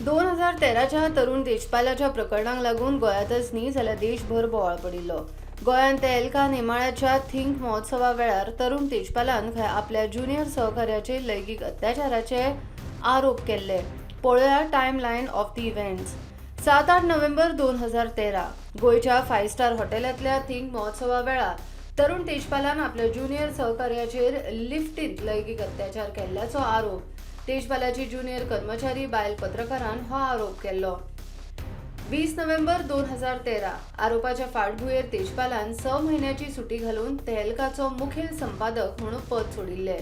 2013च्या तरुण देशपालाच्या प्रकरणाक लागून गोंयांतच न्ही जाल्यार देशभर बोवाळ पडिल्लो. गोंयांत ते एल्का नेमाळ्याच्या थिंक महोत्सवा वेळार तरुण देशपालान आपल्या ज्युनियर सहकार्याचेर लैंगीक अत्याचाराचे आरोप केल्ले. पळोवया timeline of the events. 7-8 November 2013 गोंयच्या 5 स्टार हॉटेलांतल्या थिंक महोत्सवा वेळार तरुण देशपालान आपल्या ज्युनियर सहकार्याचेर लिफ्टींत लैंगीक अत्याचार केल्ल्याचो आरोप देशपालाची ज्युनियर कर्मचारी बायल पत्रकारान हो आरोप केल्लो. 20 नोव्हेंबर 2013 आरोपाच्या फाटभुंयेर देशपालान 6 म्हयन्याची सुटी घालून तेहलकाचो मुखेल संपादक म्हणून पद सोडिल्लें.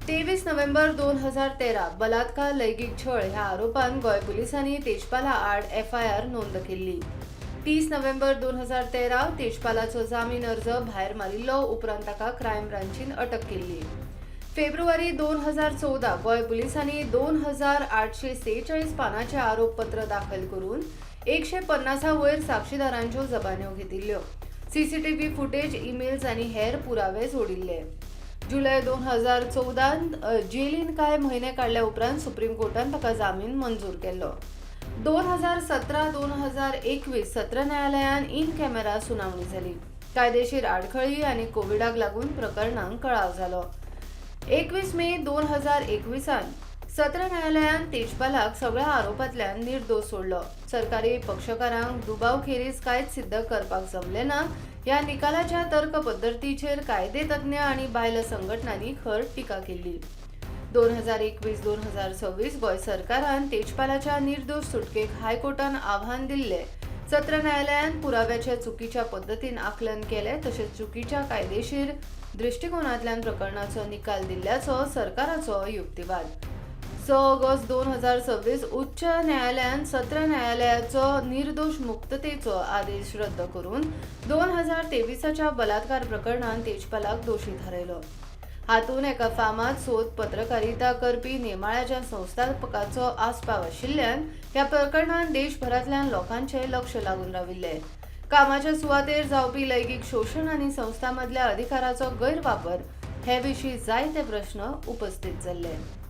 23 नोव्हेंबर 2013 बलात्कार लैंगीक छळ ह्या आरोपान गोंय पुलिसांनी तेजपाला आड FIR नोंद केल्ली. 30 नोव्हेंबर 2013 तेजपालाचो जामीन अर्ज भायर मारिल्लो उपरांत ताका क्रायम ब्रांचीन अटक केल्ली. फेब्रुवारी 2014 गोंय पुलिसांनी 2846 पानांचें आरोपपत्र दाखल करून 150 वयर साक्षीदारांच्यो जबान्यो घेतिल्ल्यो. CCTV फुटेज, ईमेल्स आनी हेर पुरावे जोडिल्ले. जुलय 2014 जेलीन कांय म्हयने काडल्या उपरांत सुप्रीम कोर्टान ताका जामीन मंजूर केल्लो. 2017-2021 सत्र न्यायालयान इन कॅमेरा सुनावणी जाली. कायदेशीर आडखळी आनी कोविडाक लागून प्रकरणांक कळाव जालो. 21 मे 2021 सत्र न्यायालयान तेजपालाक सगळ्या आरोपांतल्यान निर्दोष सोडलो. सरकारी पक्षकारांक दुबाव खेरीज कांयच सिद्ध करपाक जमलें ना ह्या निकालाच्या तर्क पद्दतीचेर कायदे तज्ञ आनी बायल संघटनांनी खर टिका केल्ली. 2021-2026 गोंय सरकारान तेजपालाच्या निर्दोष सुटकेक हायकोर्टान आव्हान दिल्लें. सत्र न्यायालयान पुराव्याचे चुकीच्या पद्दतीन आकलन केले तशेंच चुकीच्या कायदेशीर दृष्टिकोनांतल्यान प्रकरणाचो निकाल दिल्ल्याचो सरकाराचो युक्तिवाद. 6 ऑगस्ट 2026 उच्च न्यायालयान सत्र न्यायालयाचो निर्दोष मुक्ततेचो आदेश रद्द करून 2023च्या बलात्कार प्रकरणात तेजपालाक दोशी थारयलो. हातूंत एका फामाद सोद पत्रकारिता करपी नेमाळ्याच्या संस्थापकाचो आस्पाव आशिल्ल्यान ह्या प्रकरणात देशभरांतल्यान लोकांचे लक्ष लागून राविल्ले. कामाच्या सुवातेर जावपी लैंगीक शोषण आनी संस्थांमदल्या अधिकाराचो गैरवापर हे विशीं जायते प्रश्न उपस्थित जाल्ले.